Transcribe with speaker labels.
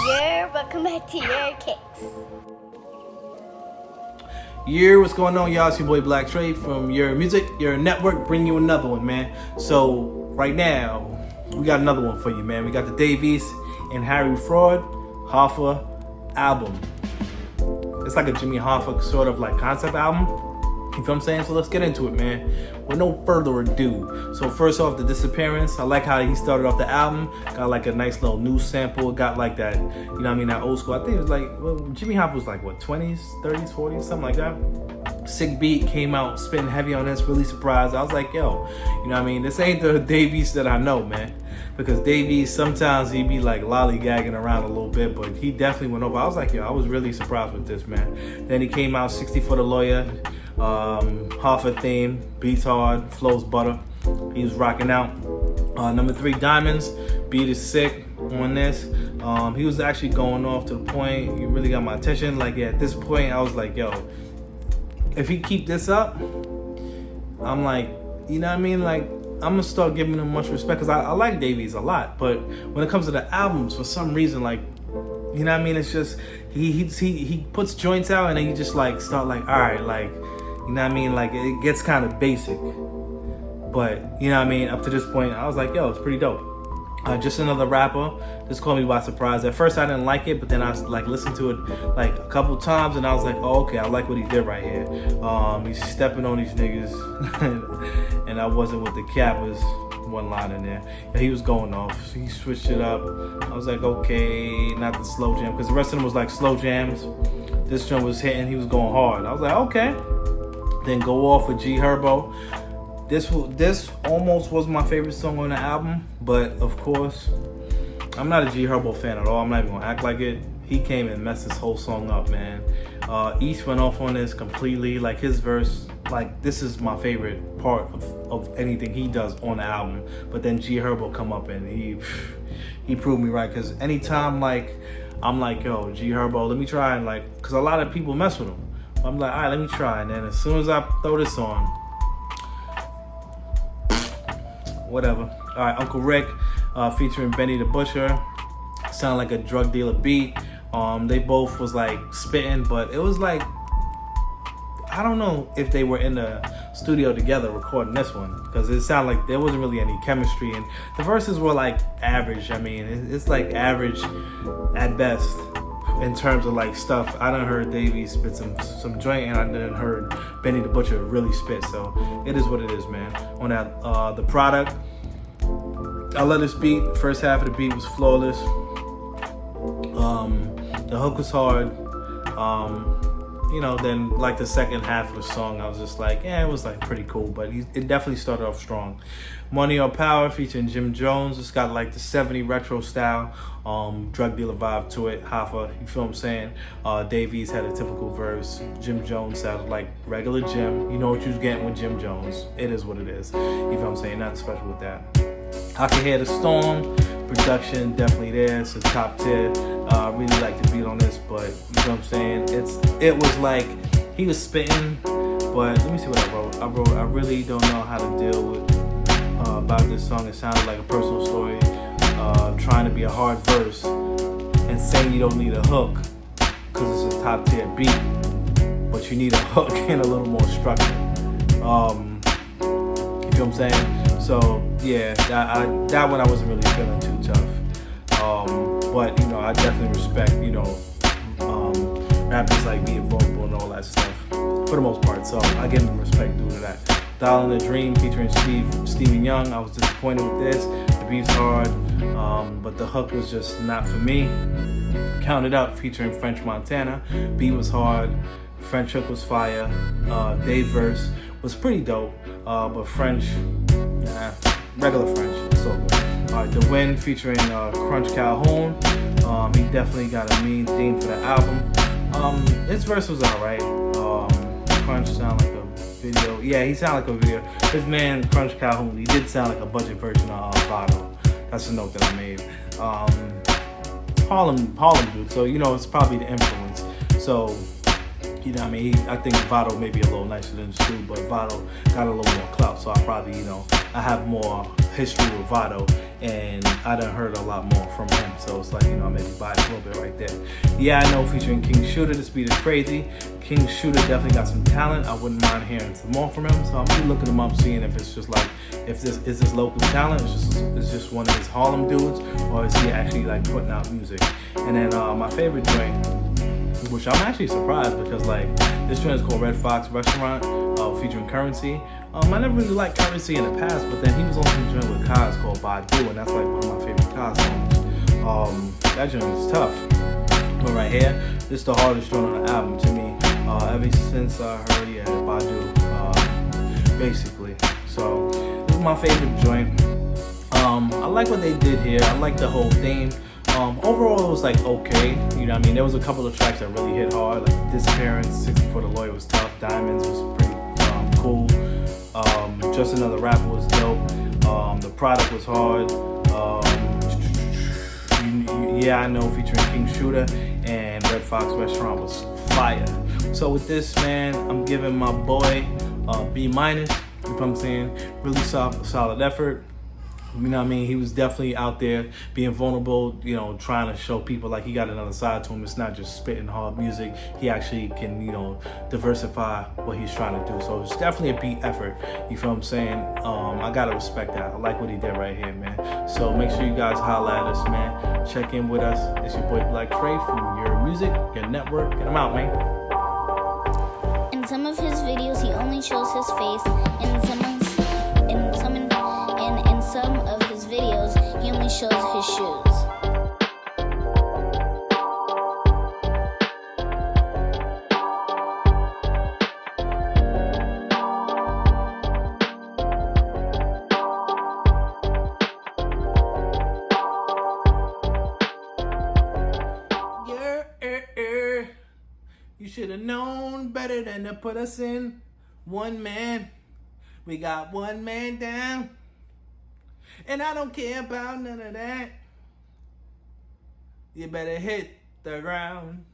Speaker 1: Welcome back to your kicks.
Speaker 2: Yeah, what's going on, y'all? It's your boy Black Trey from Your Music, Your Network, bring you another one, man. So, right now, we got another one for you, man. We got the Davies and Harry Fraud Hoffa album. It's like a Jimmy Hoffa sort of like concept album. You feel what I'm saying? So let's get into it, man. With no further ado. So first off, The Disappearance. I like how he started off the album. Got like a nice little new sample. Got like that, you know what I mean, that old school. I think it was like, well, Jimmy Hoffa was like, what, 20s, 30s, 40s, something like that. Sick beat, came out spitting heavy on this, really surprised. I was like, yo, you know what I mean? This ain't the Davies that I know, man. Because Davies, sometimes he be like lollygagging around a little bit, but he definitely went over. I was like, yo, I was really surprised with this, man. Then he came out 60 for the Lawyer. Hoffa theme, beats hard, flows butter. He was rocking out. Number 3, Diamonds, beat is sick on this. He was actually going off to the point, you really got my attention. Like, yeah, at this point, I was like, yo, if he keep this up, I'm like, you know what I mean? Like, I'm gonna start giving him much respect because I like Davies a lot. But when it comes to the albums, for some reason, like, you know what I mean? It's just, he puts joints out and then you just like start like, all right, like, you know what I mean? Like, it gets kind of basic. But, you know what I mean? Up to this point, I was like, yo, it's pretty dope. Just Another Rapper. This caught me by surprise. At first, I didn't like it, but then I like listened to it like a couple times, and I was like, oh, okay, I like what he did right here. He's stepping on these niggas, and I wasn't with the cappers. One line in there. Yeah, he was going off. He switched it up. I was like, okay, not the slow jam, because the rest of them was like slow jams. This jam was hitting. He was going hard. I was like, okay. Then Go Off with G Herbo. This almost was my favorite song on the album, but of course, I'm not a G Herbo fan at all. I'm not even gonna act like it. He came and messed this whole song up, man. East went off on this completely. Like, his verse, like, this is my favorite part of anything he does on the album. But then G Herbo come up and he proved me right. Cause anytime like I'm like, yo, G Herbo, let me try, and like, cause a lot of people mess with him. I'm like, all right, let me try. And then as soon as I throw this on, whatever. All right, Uncle Rick featuring Benny the Butcher. Sound like a drug dealer beat. They both was like spitting, but it was like, I don't know if they were in the studio together recording this one, because it sounded like there wasn't really any chemistry, and the verses were like average. I mean, it's like average at best in terms of like stuff. I done heard Davies spit some joint, and I done heard Benny the Butcher really spit. So it is what it is, man. On that, The Product, I love this beat. First half of the beat was flawless. The hook was hard. You know, then like the second half of the song, I was just like, yeah, it was like pretty cool, but it definitely started off strong. Money or Power featuring Jim Jones. It's got like the 70 retro style, drug dealer vibe to it. Hoffa, you feel what I'm saying? Davies had a typical verse. Jim Jones sounded like regular Jim. You know what you was getting with Jim Jones. It is what it is. You feel what I'm saying? Nothing special with that. I Can Hear the Storm. Production definitely there. It's a top tier. Really like the beat on this, but you know what I'm saying? It was like he was spitting, but let me see what I wrote. I really don't know how to deal with about this song. It sounded like a personal story, trying to be a hard verse and saying you don't need a hook because it's a top tier beat, but you need a hook and a little more structure. You feel what I'm saying? So yeah, that one I wasn't really feeling too tough. But you know, I definitely respect, you know, rappers like being vulnerable and all that stuff for the most part. So I give them respect due to that. Dial in the Dream featuring Stevie Young. I was disappointed with this. The beat's hard, but the hook was just not for me. Count It Up featuring French Montana. Beat was hard. French hook was fire. Dave verse was pretty dope, but French, regular French. It's all good. The Wind featuring Crunch Calhoun. He definitely got a mean theme for the album. His verse was alright. Crunch sound like a video. Yeah, he sounded like a video. His man Crunch Calhoun, he did sound like a budget version of Vado. That's a note that I made. Harlem dude. So you know, it's probably the influence. So you know what I mean? I think Vado may be a little nicer than Stu, but Vado got a little more clout, so I probably, you know, I have more history with Vado, and I done heard a lot more from him, so it's like, you know, maybe biased a little bit right there. Yeah, I know, featuring King Shooter, this beat is crazy. King Shooter definitely got some talent. I wouldn't mind hearing some more from him, so I'm gonna be looking him up, seeing if it's just like, if this is this local talent, it's just one of his Harlem dudes, or is he actually like putting out music. And then my favorite joint, which I'm actually surprised, because like this joint is called Red Fox Restaurant, featuring Currency. I never really liked Currency in the past, but then he was on some joint with Kaz called Badu, and that's like one of my favorite Kaz songs. That joint is tough. But right here, this is the hardest joint on the album to me. Ever since I heard Badu, basically. So this is my favorite joint. I like what they did here. I like the whole theme. Overall, it was like okay. You know what I mean? There was a couple of tracks that really hit hard, like Disappearance, 64 the Lawyer was tough, Diamonds was pretty cool. Just Another Rapper was dope. The Product was hard. Yeah, I Know, featuring King Shooter, and Red Fox Restaurant was fire. So with this, man, I'm giving my boy B-. You know what I'm saying? Really solid effort. You know what I mean? He was definitely out there being vulnerable, you know, trying to show people like he got another side to him. It's not just spitting hard music. He actually can, you know, diversify what he's trying to do. So it's definitely a beat effort. You feel what I'm saying? I gotta respect that. I like what he did right here, man. So make sure you guys holler at us, man. Check in with us. It's your boy Black Trey from Your Music, Your Network, and I'm out, man.
Speaker 1: In some of his videos, he only shows his face. In some of his videos, he only shows his shoes.
Speaker 2: You should have known better than to put us in one man. We got one man down, and I don't care about none of that. You better hit the ground.